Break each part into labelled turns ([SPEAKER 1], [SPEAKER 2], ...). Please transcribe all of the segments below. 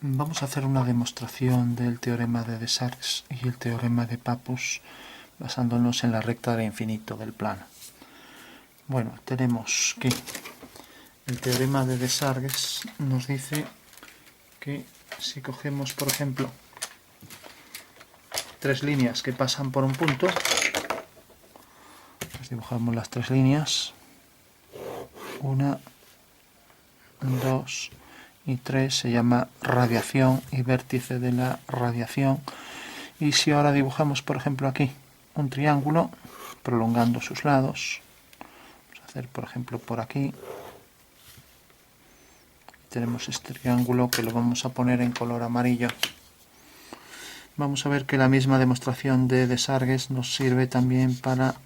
[SPEAKER 1] Vamos a hacer una demostración del teorema de Desargues y el teorema de Pappus basándonos en la recta de infinito del plano. Bueno, tenemos que el teorema de Desargues nos dice que si cogemos, por ejemplo, tres líneas que pasan por un punto, pues dibujamos las tres líneas, 1, 2 y 3, se llama radiación y vértice de la radiación. Y si ahora dibujamos, por ejemplo, aquí un triángulo prolongando sus lados, vamos a hacer, por ejemplo, por aquí, tenemos este triángulo que lo vamos a poner en color amarillo. Vamos a ver que la misma demostración de Desargues nos sirve también para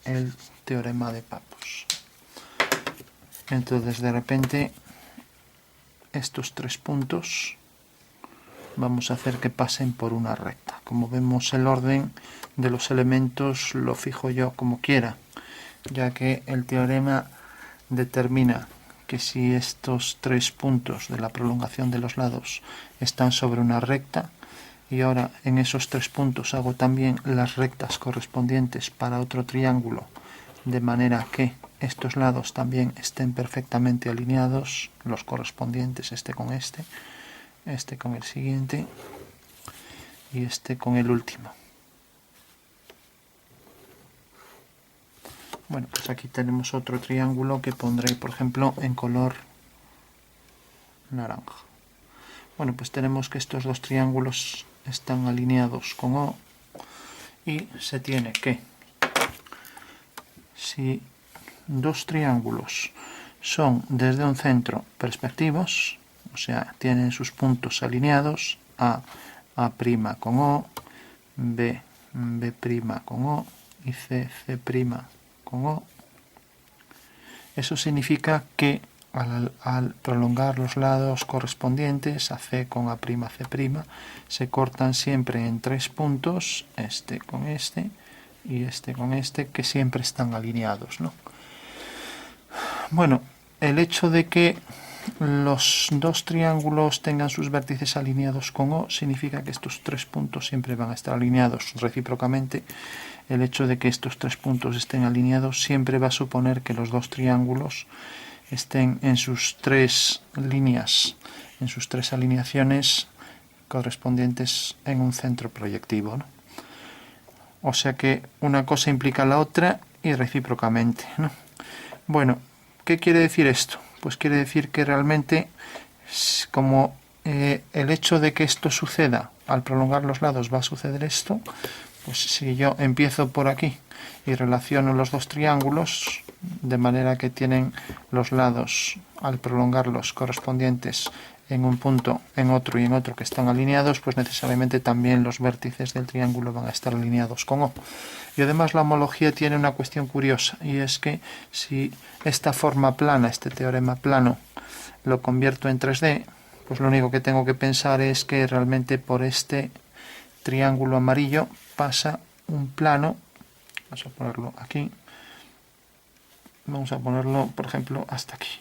[SPEAKER 1] el teorema de Pappus. Entonces, de repente, estos tres puntos vamos a hacer que pasen por una recta. Como vemos, el orden de los elementos lo fijo yo como quiera, ya que el teorema determina que si estos tres puntos de la prolongación de los lados están sobre una recta, y ahora en esos tres puntos hago también las rectas correspondientes para otro triángulo, de manera que estos lados también estén perfectamente alineados, los correspondientes, este con este con el siguiente y este con el último. Bueno, pues aquí tenemos otro triángulo que pondré, por ejemplo, en color naranja. Bueno, pues tenemos que estos dos triángulos están alineados con O y se tiene que, si dos triángulos son desde un centro perspectivos, o sea, tienen sus puntos alineados, A' con O, B' con O y C' con O, eso significa que al prolongar los lados correspondientes a C con A'C', se cortan siempre en tres puntos, este con este y este con este, que siempre están alineados, ¿no? Bueno, el hecho de que los dos triángulos tengan sus vértices alineados con O significa que estos tres puntos siempre van a estar alineados recíprocamente. El hecho de que estos tres puntos estén alineados siempre va a suponer que los dos triángulos estén en sus tres líneas, en sus tres alineaciones correspondientes en un centro proyectivo, ¿no? O sea que una cosa implica la otra y recíprocamente, ¿no? Bueno, ¿qué quiere decir esto? Pues quiere decir que realmente, como el hecho de que esto suceda al prolongar los lados va a suceder esto, pues si yo empiezo por aquí y relaciono los dos triángulos de manera que tienen los lados al prolongarlos correspondientes en un punto, en otro y en otro que están alineados, pues necesariamente también los vértices del triángulo van a estar alineados con O. Y además la homología tiene una cuestión curiosa, y es que si esta forma plana, este teorema plano, lo convierto en 3D, pues lo único que tengo que pensar es que realmente por este triángulo amarillo pasa un plano, vamos a ponerlo aquí, vamos a ponerlo, por ejemplo, hasta aquí.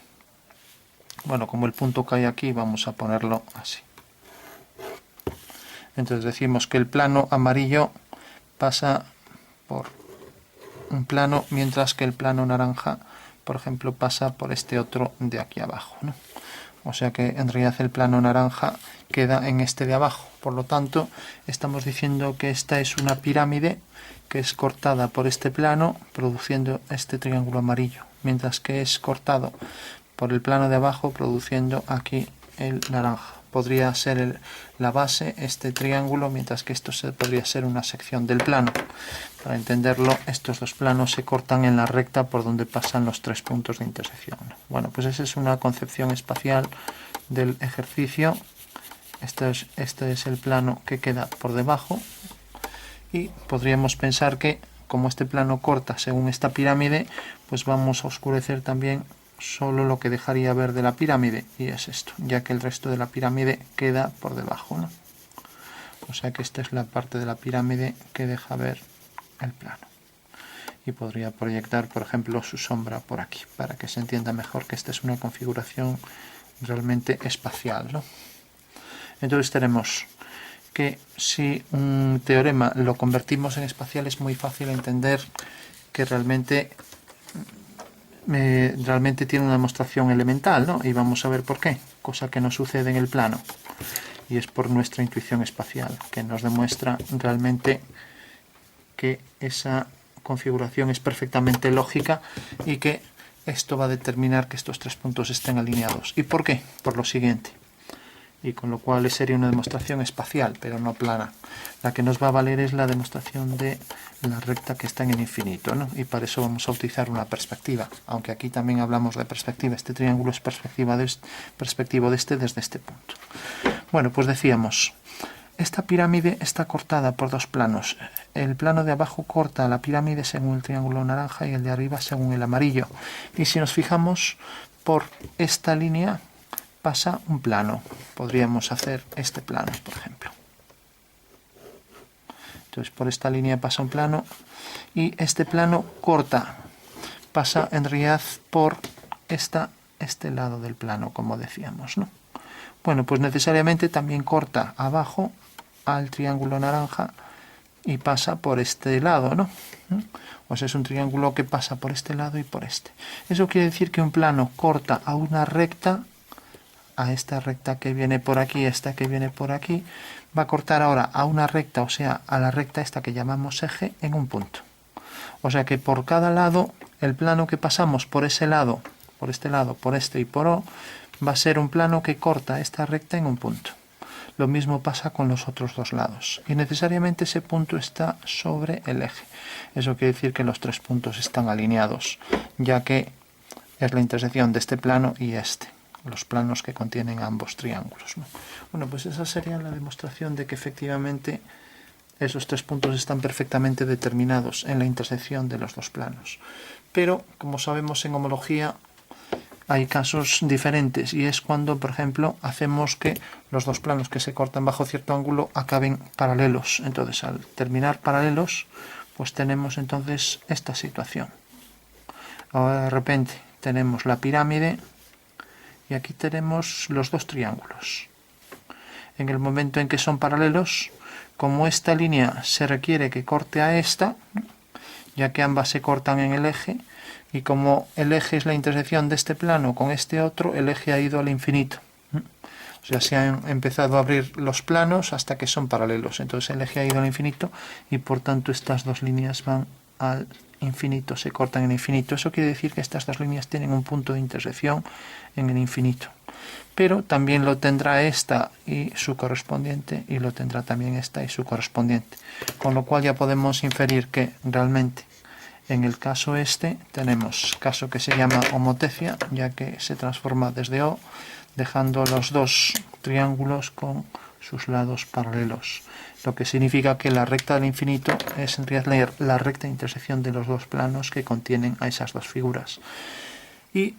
[SPEAKER 1] Bueno, como el punto cae aquí, vamos a ponerlo así. Entonces decimos que el plano amarillo pasa por un plano, mientras que el plano naranja, por ejemplo, pasa por este otro de aquí abajo, ¿no? O sea que en realidad el plano naranja queda en este de abajo. Por lo tanto, estamos diciendo que esta es una pirámide que es cortada por este plano, produciendo este triángulo amarillo, mientras que es cortado por el plano de abajo, produciendo aquí el naranja. Podría ser la base, este triángulo, mientras que esto podría ser una sección del plano. Para entenderlo, estos dos planos se cortan en la recta por donde pasan los tres puntos de intersección. Bueno, pues esa es una concepción espacial del ejercicio. Este es el plano que queda por debajo, y podríamos pensar que como este plano corta según esta pirámide, pues vamos a oscurecer también solo lo que dejaría ver de la pirámide, y es esto, ya que el resto de la pirámide queda por debajo, ¿no? O sea que esta es la parte de la pirámide que deja ver el plano. Y podría proyectar, por ejemplo, su sombra por aquí, para que se entienda mejor que esta es una configuración realmente espacial, ¿no? Entonces tenemos que si un teorema lo convertimos en espacial es muy fácil entender que realmente tiene una demostración elemental, ¿no? Y vamos a ver por qué, cosa que no sucede en el plano. Y es por nuestra intuición espacial, que nos demuestra realmente que esa configuración es perfectamente lógica y que esto va a determinar que estos tres puntos estén alineados. ¿Y por qué? Por lo siguiente. Y con lo cual sería una demostración espacial, pero no plana. La que nos va a valer es la demostración de la recta que está en el infinito, ¿no? Y para eso vamos a utilizar una perspectiva, aunque aquí también hablamos de perspectiva. Este triángulo es perspectivo desde este punto. Bueno, pues decíamos, esta pirámide está cortada por dos planos. El plano de abajo corta la pirámide según el triángulo naranja y el de arriba según el amarillo. Y si nos fijamos, por esta línea pasa un plano. Podríamos hacer este plano, por ejemplo. Entonces, por esta línea pasa un plano y este plano pasa en realidad por este lado del plano, como decíamos, ¿no? Bueno, pues necesariamente también corta abajo al triángulo naranja y pasa por este lado, ¿no? O sea, es un triángulo que pasa por este lado y por este. Eso quiere decir que un plano corta a una recta, a esta recta que viene por aquí, esta que viene por aquí, va a cortar ahora a una recta, o sea, a la recta esta que llamamos eje, en un punto. O sea que por cada lado, el plano que pasamos por ese lado, por este lado, por este y por O, va a ser un plano que corta esta recta en un punto. Lo mismo pasa con los otros dos lados. Y necesariamente ese punto está sobre el eje. Eso quiere decir que los tres puntos están alineados, ya que es la intersección de este plano y este, los planos que contienen ambos triángulos, ¿no? Bueno, pues esa sería la demostración de que efectivamente esos tres puntos están perfectamente determinados en la intersección de los dos planos. Pero, como sabemos en homología, hay casos diferentes y es cuando, por ejemplo, hacemos que los dos planos que se cortan bajo cierto ángulo acaben paralelos. Entonces, al terminar paralelos, pues tenemos entonces esta situación. Ahora de repente tenemos la pirámide y aquí tenemos los dos triángulos. En el momento en que son paralelos, como esta línea se requiere que corte a esta, ya que ambas se cortan en el eje, y como el eje es la intersección de este plano con este otro, el eje ha ido al infinito. O sea, se han empezado a abrir los planos hasta que son paralelos. Entonces el eje ha ido al infinito y por tanto estas dos líneas van al infinito, se cortan en el infinito. Eso quiere decir que estas dos líneas tienen un punto de intersección en el infinito. Pero también lo tendrá esta y su correspondiente, y lo tendrá también esta y su correspondiente. Con lo cual ya podemos inferir que realmente en el caso este tenemos caso que se llama homotecia, ya que se transforma desde O, dejando los dos triángulos con sus lados paralelos. Lo que significa que la recta del infinito es en realidad la recta de intersección de los dos planos que contienen a esas dos figuras. Y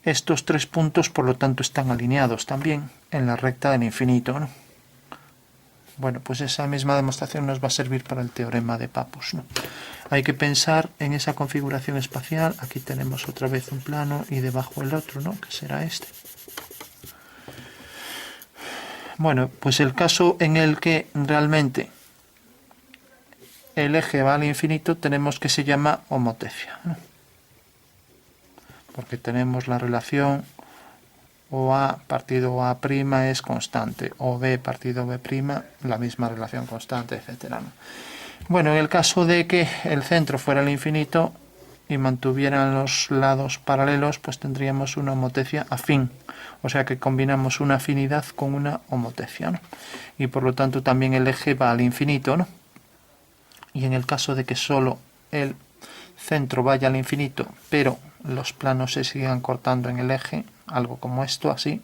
[SPEAKER 1] estos tres puntos, por lo tanto, están alineados también en la recta del infinito, ¿no? Bueno, pues esa misma demostración nos va a servir para el teorema de Pappus, ¿no? Hay que pensar en esa configuración espacial. Aquí tenemos otra vez un plano y debajo el otro, ¿no? Que será este. Bueno, pues el caso en el que realmente el eje va al infinito tenemos que se llama homotecia, ¿no? Porque tenemos la relación OA partido OA' es constante, OB partido B', la misma relación constante, etc., ¿no? Bueno, en el caso de que el centro fuera el infinito y mantuvieran los lados paralelos, pues tendríamos una homotecia afín. O sea que combinamos una afinidad con una homotecia, ¿no? Y por lo tanto también el eje va al infinito, ¿no? Y en el caso de que solo el centro vaya al infinito, pero los planos se sigan cortando en el eje, algo como esto, así,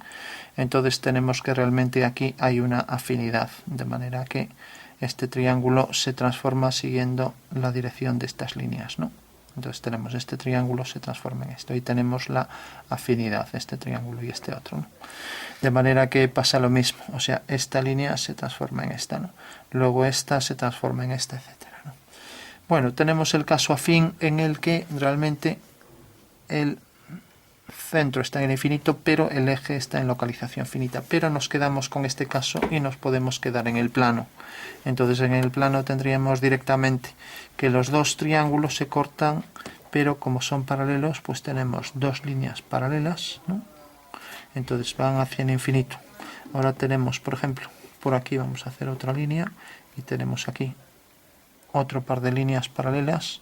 [SPEAKER 1] entonces tenemos que realmente aquí hay una afinidad, de manera que este triángulo se transforma siguiendo la dirección de estas líneas, ¿no? Entonces tenemos este triángulo se transforma en esto y tenemos la afinidad, este triángulo y este otro, ¿no? De manera que pasa lo mismo, o sea, esta línea se transforma en esta, ¿no? Luego esta se transforma en esta, etcétera, ¿no? Bueno, tenemos el caso afín en el que realmente el centro está en el infinito, pero el eje está en localización finita. Pero nos quedamos con este caso y nos podemos quedar en el plano. Entonces en el plano tendríamos directamente que los dos triángulos se cortan, pero como son paralelos, pues tenemos dos líneas paralelas, ¿no? Entonces van hacia el infinito. Ahora tenemos, por ejemplo, por aquí vamos a hacer otra línea y tenemos aquí otro par de líneas paralelas.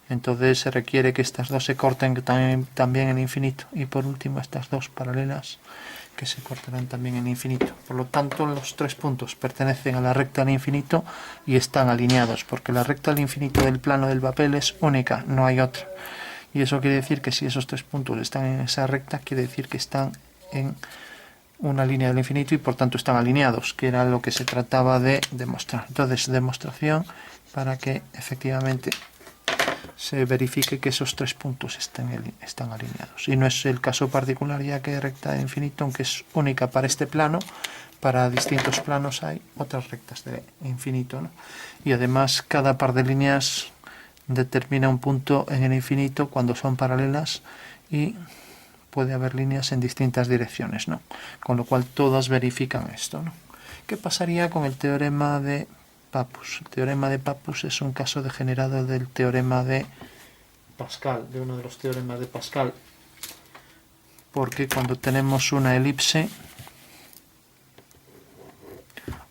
[SPEAKER 1] Entonces se requiere que estas dos se corten también en infinito. Y por último estas dos paralelas que se cortarán también en infinito. Por lo tanto, los tres puntos pertenecen a la recta del infinito y están alineados, porque la recta del infinito del plano del papel es única, no hay otra. Y eso quiere decir que si esos tres puntos están en esa recta, quiere decir que están en una línea del infinito y por tanto están alineados, que era lo que se trataba de demostrar. Entonces, demostración para que efectivamente se verifique que esos tres puntos están alineados. Y no es el caso particular, ya que recta de infinito, aunque es única para este plano, para distintos planos hay otras rectas de infinito, ¿no? Y además cada par de líneas determina un punto en el infinito cuando son paralelas y puede haber líneas en distintas direcciones, ¿no? Con lo cual todas verifican esto, ¿no? ¿Qué pasaría con el teorema de Pappus? El teorema de Pappus es un caso degenerado del teorema de Pascal, de uno de los teoremas de Pascal, porque cuando tenemos una elipse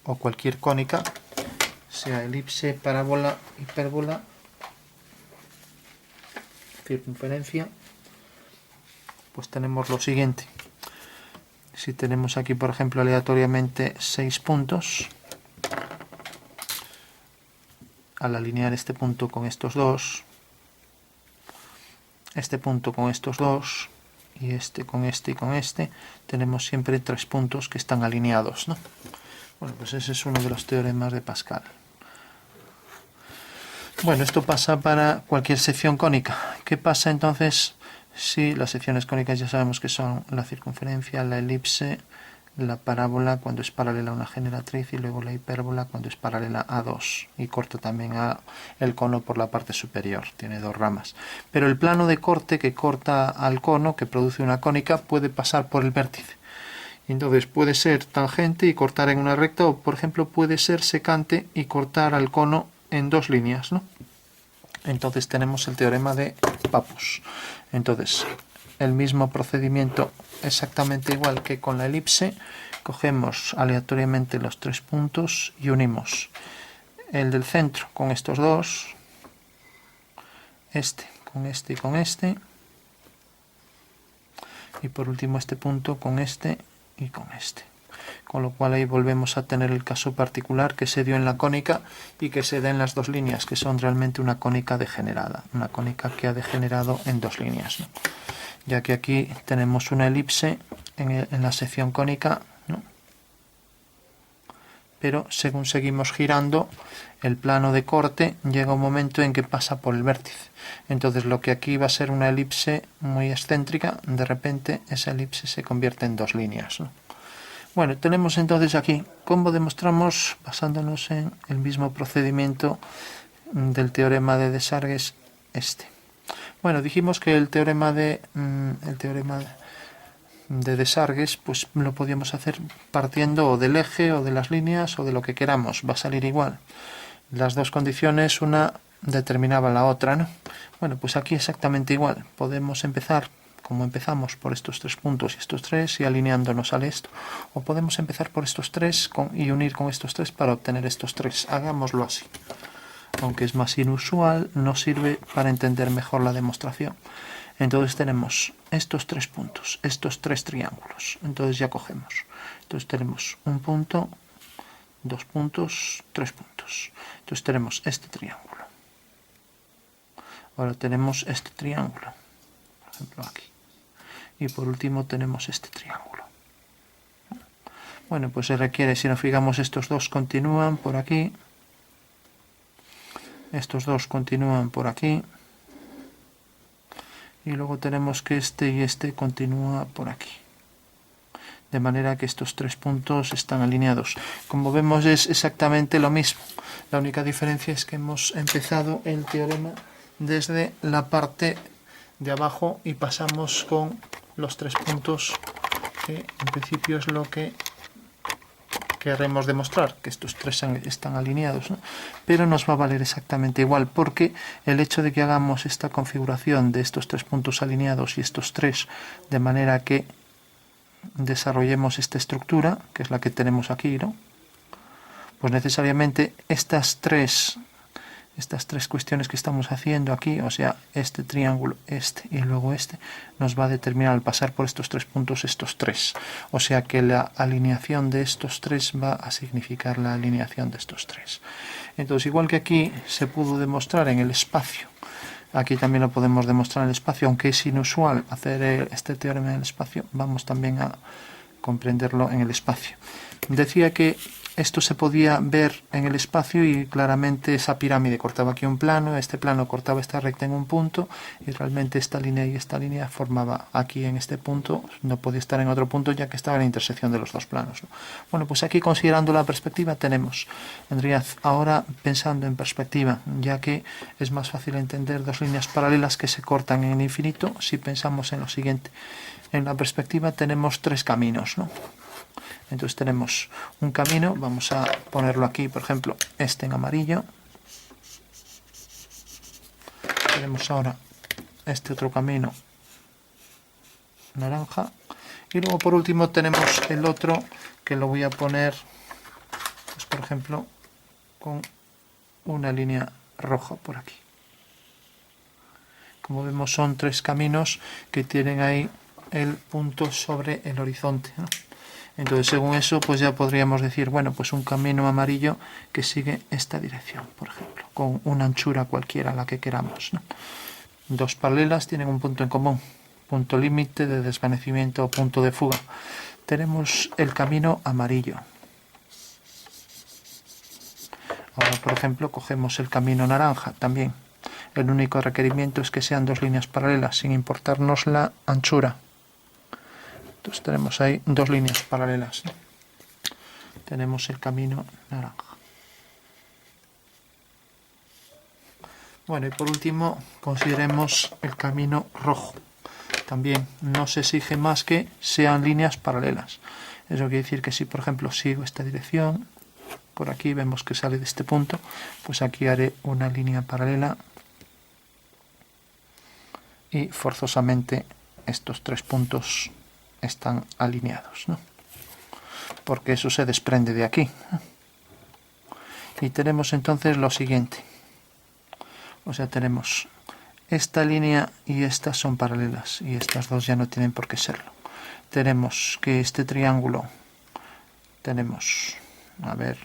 [SPEAKER 1] o cualquier cónica, sea elipse, parábola, hipérbola, circunferencia, pues tenemos lo siguiente. Si tenemos aquí, por ejemplo, aleatoriamente 6 puntos, al alinear este punto con estos dos, este punto con estos dos, y este con este y con este, tenemos siempre tres puntos que están alineados, ¿no? Bueno, pues ese es uno de los teoremas de Pascal. Bueno, esto pasa para cualquier sección cónica. ¿Qué pasa entonces si las secciones cónicas ya sabemos que son la circunferencia, la elipse, la parábola cuando es paralela a una generatriz y luego la hipérbola cuando es paralela a dos y corta también el cono por la parte superior, tiene dos ramas. Pero el plano de corte que corta al cono, que produce una cónica, puede pasar por el vértice. Entonces puede ser tangente y cortar en una recta, o por ejemplo puede ser secante y cortar al cono en dos líneas, ¿no? Entonces tenemos el teorema de Pappus. Entonces, el mismo procedimiento exactamente igual que con la elipse, cogemos aleatoriamente los tres puntos y unimos el del centro con estos dos, este con este y con este, y por último este punto con este y con este. Con lo cual ahí volvemos a tener el caso particular que se dio en la cónica y que se da en las dos líneas, que son realmente una cónica degenerada, una cónica que ha degenerado en dos líneas, ¿no? Ya que aquí tenemos una elipse en la sección cónica, ¿no? Pero según seguimos girando, el plano de corte llega un momento en que pasa por el vértice. Entonces lo que aquí va a ser una elipse muy excéntrica, de repente esa elipse se convierte en dos líneas, ¿no? Bueno, tenemos entonces aquí cómo demostramos, basándonos en el mismo procedimiento del teorema de Desargues, este. Bueno, dijimos que el teorema de Desargues, pues lo podíamos hacer partiendo o del eje o de las líneas o de lo que queramos, va a salir igual. Las dos condiciones, una determinaba la otra, ¿no? Bueno, pues aquí exactamente igual. Podemos empezar como empezamos por estos tres puntos y estos tres y alineando nos sale esto. O podemos empezar por estos tres y unir con estos tres para obtener estos tres. Hagámoslo así. Aunque es más inusual, nos sirve para entender mejor la demostración. Entonces tenemos estos tres puntos, estos tres triángulos. Entonces ya cogemos. Entonces tenemos un punto, dos puntos, tres puntos. Entonces tenemos este triángulo. Ahora tenemos este triángulo. Por ejemplo aquí. Y por último tenemos este triángulo. Bueno, pues se requiere, si nos fijamos, estos dos continúan por aquí. Estos dos continúan por aquí. Y luego tenemos que este y este continúa por aquí. De manera que estos tres puntos están alineados. Como vemos es exactamente lo mismo. La única diferencia es que hemos empezado el teorema desde la parte de abajo y pasamos con los 3 puntos, que en principio es lo que queremos demostrar, que estos 3 están alineados, ¿no? Pero nos va a valer exactamente igual, porque el hecho de que hagamos esta configuración de estos 3 puntos alineados y estos 3, de manera que desarrollemos esta estructura, que es la que tenemos aquí, ¿no? Pues necesariamente estas tres cuestiones que estamos haciendo aquí, o sea, este triángulo, este y luego este, nos va a determinar al pasar por estos 3 puntos estos 3. O sea que la alineación de estos 3 va a significar la alineación de estos 3. Entonces, igual que aquí se pudo demostrar en el espacio, aquí también lo podemos demostrar en el espacio, aunque es inusual hacer este teorema en el espacio, vamos también a comprenderlo en el espacio. Decía que esto se podía ver en el espacio y claramente esa pirámide cortaba aquí un plano, este plano cortaba esta recta en un punto y realmente esta línea y esta línea formaba aquí en este punto, no podía estar en otro punto ya que estaba en la intersección de los dos planos, ¿no? Bueno, pues aquí considerando la perspectiva tenemos, en realidad ahora pensando en perspectiva, ya que es más fácil entender dos líneas paralelas que se cortan en el infinito si pensamos en lo siguiente. En la perspectiva tenemos 3 caminos, ¿no? Entonces tenemos un camino, vamos a ponerlo aquí, por ejemplo, este en amarillo. Tenemos ahora este otro camino naranja. Y luego por último tenemos el otro que lo voy a poner, pues por ejemplo, con una línea roja por aquí. Como vemos son 3 caminos que tienen ahí el punto sobre el horizonte, ¿no? Entonces, según eso, pues ya podríamos decir, bueno, pues un camino amarillo que sigue esta dirección, por ejemplo, con una anchura cualquiera, la que queramos, ¿no? 2 paralelas tienen un punto en común, punto límite de desvanecimiento o punto de fuga. Tenemos el camino amarillo. Ahora, por ejemplo, cogemos el camino naranja también. El único requerimiento es que sean 2 líneas paralelas, sin importarnos la anchura. Entonces tenemos ahí 2 líneas paralelas, ¿no? Tenemos el camino naranja. Bueno, y por último consideremos el camino rojo. También no se exige más que sean líneas paralelas. Eso quiere decir que si, por ejemplo, sigo esta dirección, por aquí vemos que sale de este punto, pues aquí haré una línea paralela y forzosamente estos 3 puntos están alineados, ¿no? Porque eso se desprende de aquí. Y tenemos entonces lo siguiente. O sea, tenemos esta línea y estas son paralelas y estas dos ya no tienen por qué serlo. Tenemos que este triángulo tenemos, a ver,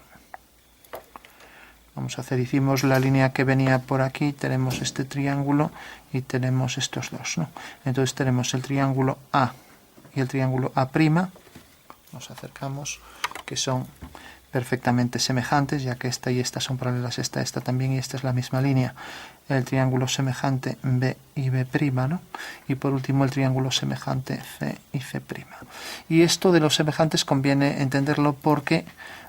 [SPEAKER 1] vamos a hacer, hicimos la línea que venía por aquí, tenemos este triángulo y tenemos estos dos, ¿no? Entonces tenemos el triángulo A y el triángulo A', nos acercamos, que son perfectamente semejantes, ya que esta y esta son paralelas, esta también, y esta es la misma línea. El triángulo semejante B y B', ¿no? Y por último el triángulo semejante C y C'. Y esto de los semejantes conviene entenderlo porque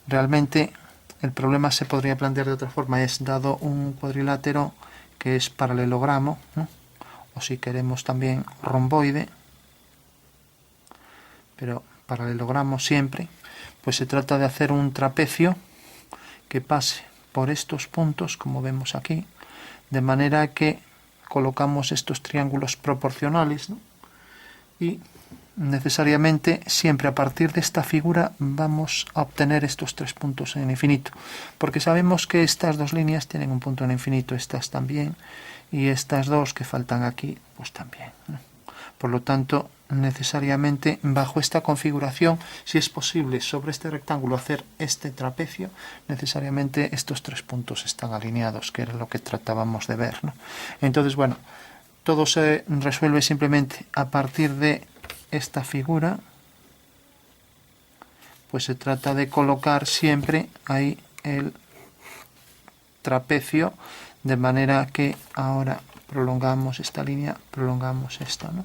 [SPEAKER 1] realmente el problema se podría plantear de otra forma. Es dado un cuadrilátero que es paralelogramo, ¿no? O si queremos también romboide, pero paralelogramo siempre, pues se trata de hacer un trapecio que pase por estos puntos, como vemos aquí, de manera que colocamos estos triángulos proporcionales, ¿no? Y necesariamente siempre a partir de esta figura vamos a obtener estos 3 puntos en el infinito, porque sabemos que estas 2 líneas tienen un punto en el infinito, estas también, y estas 2 que faltan aquí, pues también, ¿no? Por lo tanto, necesariamente bajo esta configuración, si es posible sobre este rectángulo hacer este trapecio, necesariamente estos 3 puntos están alineados, que era lo que tratábamos de ver, ¿no? Entonces, bueno, todo se resuelve simplemente a partir de esta figura, pues se trata de colocar siempre ahí el trapecio, de manera que ahora prolongamos esta línea, prolongamos esta, ¿no?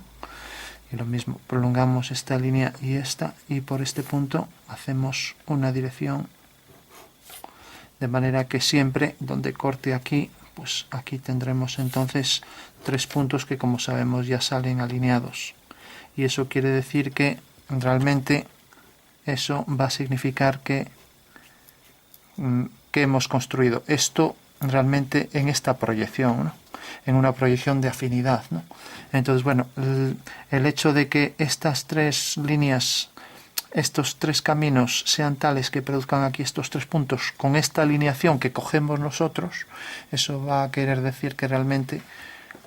[SPEAKER 1] Y lo mismo, prolongamos esta línea y esta, y por este punto hacemos una dirección, de manera que siempre donde corte aquí, pues aquí tendremos entonces 3 puntos que, como sabemos, ya salen alineados. Y eso quiere decir que realmente eso va a significar que hemos construido esto realmente en esta proyección, ¿no? En una proyección de afinidad, ¿no? Entonces, bueno, el hecho de que estas 3 líneas, estos 3 caminos sean tales que produzcan aquí estos 3 puntos con esta alineación que cogemos nosotros, eso va a querer decir que realmente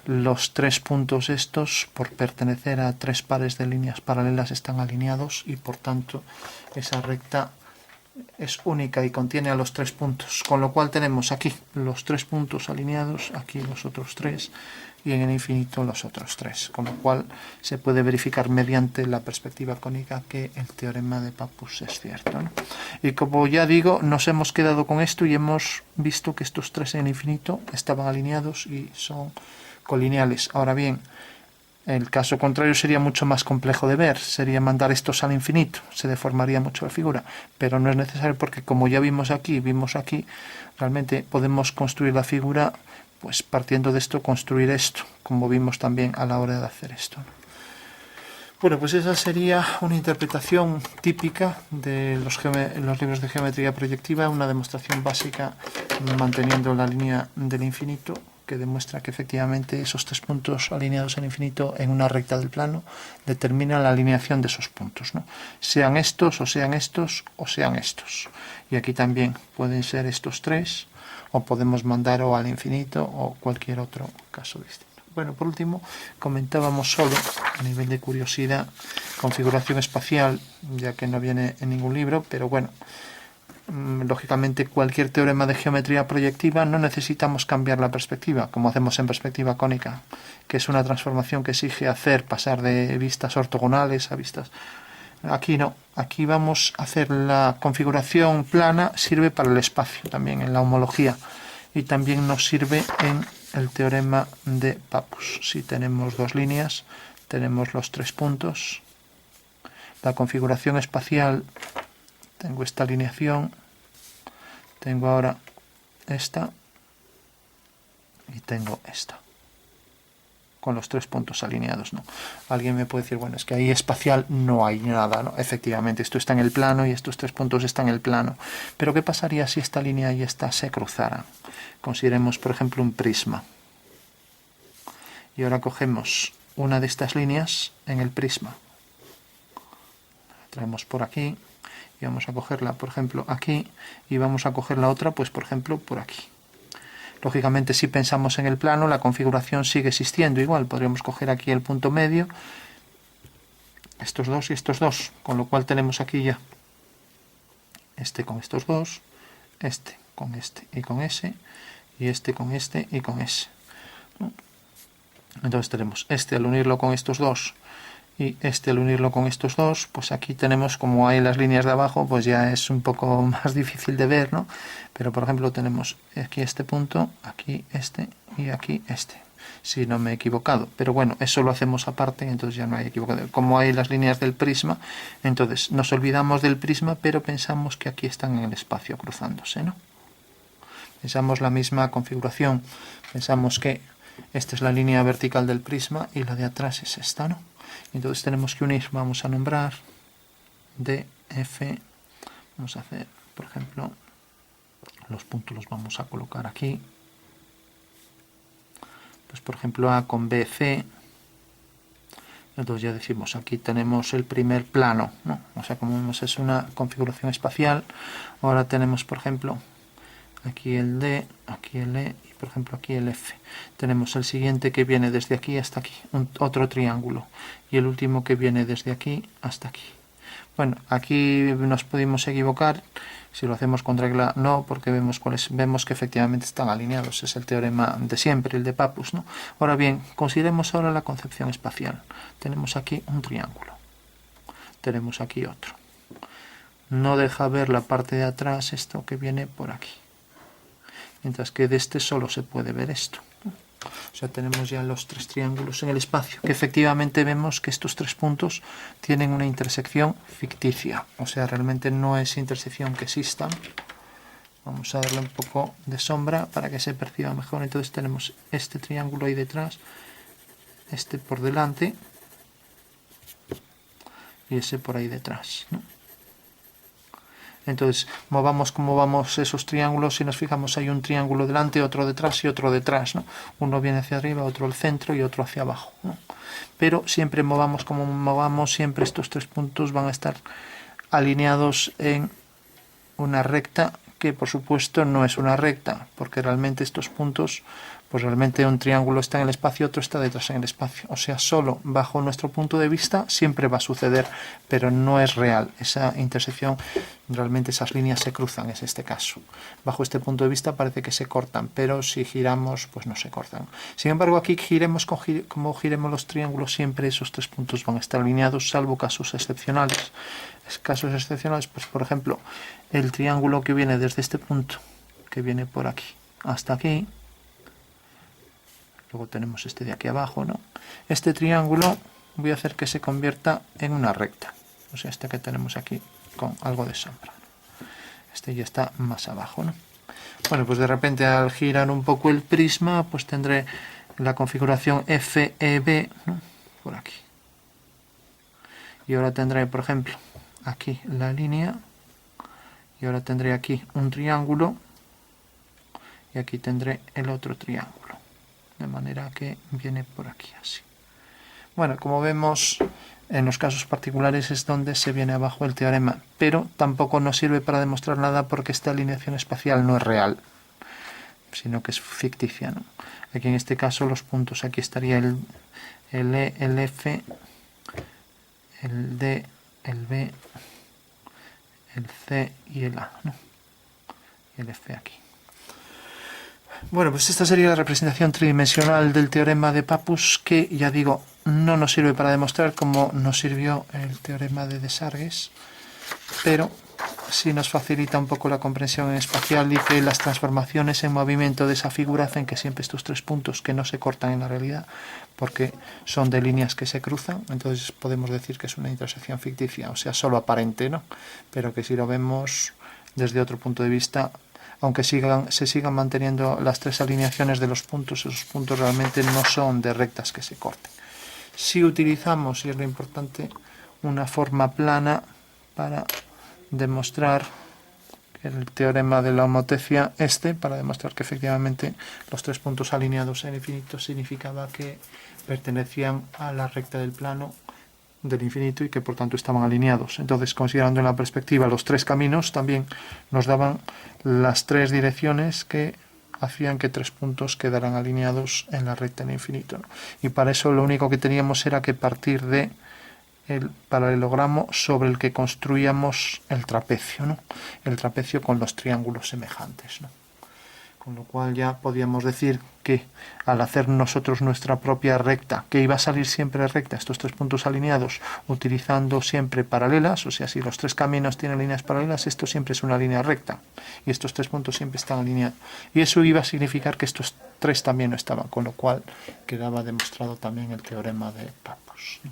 [SPEAKER 1] los 3 puntos estos, por pertenecer a 3 pares de líneas paralelas, están alineados y por tanto esa recta es única y contiene a los 3 puntos, con lo cual tenemos aquí los 3 puntos alineados, aquí los otros 3 y en el infinito los otros 3, con lo cual se puede verificar mediante la perspectiva cónica que el teorema de Pappus es cierto, ¿no? Y como ya digo, nos hemos quedado con esto y hemos visto que estos 3 en el infinito estaban alineados y son colineales. Ahora bien, el caso contrario sería mucho más complejo de ver, sería mandar estos al infinito, se deformaría mucho la figura, pero no es necesario porque, como ya vimos aquí, realmente podemos construir la figura pues partiendo de esto, construir esto, como vimos también a la hora de hacer esto. Bueno, pues esa sería una interpretación típica de los libros de geometría proyectiva, una demostración básica manteniendo la línea del infinito, que demuestra que efectivamente esos 3 puntos alineados al infinito en una recta del plano determinan la alineación de esos puntos, ¿no? Sean estos o sean estos o sean estos. Y aquí también pueden ser estos 3, o podemos mandar o al infinito o cualquier otro caso distinto. Bueno, por último, comentábamos solo, a nivel de curiosidad, configuración espacial, ya que no viene en ningún libro, pero bueno, lógicamente cualquier teorema de geometría proyectiva no necesitamos cambiar la perspectiva, como hacemos en perspectiva cónica, que es una transformación que exige pasar de vistas ortogonales a vistas. Aquí no, aquí vamos a hacer la configuración plana, sirve para el espacio también en la homología y también nos sirve en el teorema de Pappus. Si tenemos 2 líneas, tenemos los 3 puntos. La configuración espacial, tengo esta alineación, tengo ahora esta y tengo esta, con los 3 puntos alineados, ¿no? Alguien me puede decir, bueno, es que ahí espacial no hay nada, ¿no? Efectivamente, esto está en el plano y estos 3 puntos están en el plano. Pero ¿qué pasaría si esta línea y esta se cruzaran? Consideremos, por ejemplo, un prisma. Y ahora cogemos una de estas líneas en el prisma. La traemos por aquí y vamos a cogerla, por ejemplo, aquí, y vamos a coger la otra, pues, por ejemplo, por aquí. Lógicamente, si pensamos en el plano, la configuración sigue existiendo igual. Podríamos coger aquí el punto medio, estos 2 y estos 2, con lo cual tenemos aquí ya este con estos 2, este con este y con ese, y este con este y con ese, ¿no? Entonces tenemos este al unirlo con estos 2 y este al unirlo con estos 2, pues aquí tenemos, como hay las líneas de abajo, pues ya es un poco más difícil de ver, ¿no? Pero por ejemplo tenemos aquí este punto, aquí este y aquí este, si no me he equivocado. Pero bueno, eso lo hacemos aparte, entonces ya no hay equivocación. Como hay las líneas del prisma, entonces nos olvidamos del prisma, pero pensamos que aquí están en el espacio cruzándose, ¿no? Pensamos la misma configuración, pensamos que esta es la línea vertical del prisma y la de atrás es esta, ¿no? Entonces tenemos que unir, vamos a nombrar DF, vamos a hacer, por ejemplo, los puntos los vamos a colocar aquí, pues por ejemplo A con BC, entonces ya decimos, aquí tenemos el primer plano, ¿no? O sea, como vemos es una configuración espacial. Ahora tenemos, por ejemplo, aquí el D, aquí el E y por ejemplo aquí el F. Tenemos el siguiente que viene desde aquí hasta aquí, otro triángulo, y el último que viene desde aquí hasta aquí. Bueno, aquí nos pudimos equivocar, si lo hacemos con regla no, porque vemos que efectivamente están alineados, es el teorema de siempre, el de Pappus, ¿no? Ahora bien, consideremos ahora la concepción espacial. Tenemos aquí un triángulo, tenemos aquí otro. No deja ver la parte de atrás, esto que viene por aquí, mientras que de este solo se puede ver esto. O sea, tenemos ya los 3 triángulos en el espacio, que efectivamente vemos que estos 3 puntos tienen una intersección ficticia. O sea, realmente no es intersección que existan, Vamos a darle un poco de sombra para que se perciba mejor. Entonces tenemos este triángulo ahí detrás, este por delante y ese por ahí detrás, ¿no? Entonces, movamos como vamos esos triángulos, si nos fijamos hay un triángulo delante, otro detrás y otro detrás, ¿no? Uno viene hacia arriba, otro al centro y otro hacia abajo, ¿no? Pero siempre movamos como movamos, siempre estos tres puntos van a estar alineados en una recta que por supuesto no es una recta, porque realmente estos puntos, pues realmente un triángulo está en el espacio, otro está detrás en el espacio. O sea, solo bajo nuestro punto de vista siempre va a suceder, pero no es real. Esa intersección, realmente esas líneas se cruzan, es este caso. Bajo este punto de vista parece que se cortan, pero si giramos, pues no se cortan. Sin embargo, aquí giremos como giremos los triángulos, siempre esos tres puntos van a estar alineados, salvo casos excepcionales. Casos excepcionales, pues por ejemplo, el triángulo que viene desde este punto, que viene por aquí hasta aquí, luego tenemos este de aquí abajo, ¿no? Este triángulo voy a hacer que se convierta en una recta, o sea, este que tenemos aquí con algo de sombra. Este ya está más abajo, ¿no? Bueno, pues de repente al girar un poco el prisma, pues tendré la configuración FEB, ¿no? Por aquí. Y ahora tendré, por ejemplo, aquí la línea, y ahora tendré aquí un triángulo, y aquí tendré el otro triángulo, de manera que viene por aquí así. Bueno, como vemos, en los casos particulares es donde se viene abajo el teorema, pero tampoco nos sirve para demostrar nada porque esta alineación espacial no es real, sino que es ficticia, ¿no? Aquí en este caso los puntos, aquí estaría el E, el F, el D, el B, el C y el A, ¿no? Y el F aquí. Bueno, pues esta sería la representación tridimensional del teorema de Pappus, que ya digo, no nos sirve para demostrar como nos sirvió el teorema de Desargues, pero sí nos facilita un poco la comprensión espacial y que las transformaciones en movimiento de esa figura hacen que siempre estos tres puntos que no se cortan en la realidad, porque son de líneas que se cruzan, entonces podemos decir que es una intersección ficticia, o sea, solo aparente, ¿no? Pero que si lo vemos desde otro punto de vista, aunque se sigan manteniendo las tres alineaciones de los puntos, esos puntos realmente no son de rectas que se corten. Si utilizamos, y es lo importante, una forma plana para demostrar el teorema de la homotecia para demostrar que efectivamente los tres puntos alineados en infinito significaba que pertenecían a la recta del plano del infinito y que por tanto estaban alineados. Entonces, considerando en la perspectiva los tres caminos, también nos daban las tres direcciones que hacían que tres puntos quedaran alineados en la recta del infinito, ¿no? Y para eso lo único que teníamos era que partir de el paralelogramo sobre el que construíamos el trapecio, ¿no? El trapecio con los triángulos semejantes, ¿no? Con lo cual ya podíamos decir que al hacer nosotros nuestra propia recta, que iba a salir siempre recta, estos tres puntos alineados, utilizando siempre paralelas, o sea, si los tres caminos tienen líneas paralelas, esto siempre es una línea recta, y estos tres puntos siempre están alineados. Y eso iba a significar que estos tres también no estaban, con lo cual quedaba demostrado también el teorema de Pappus, ¿no?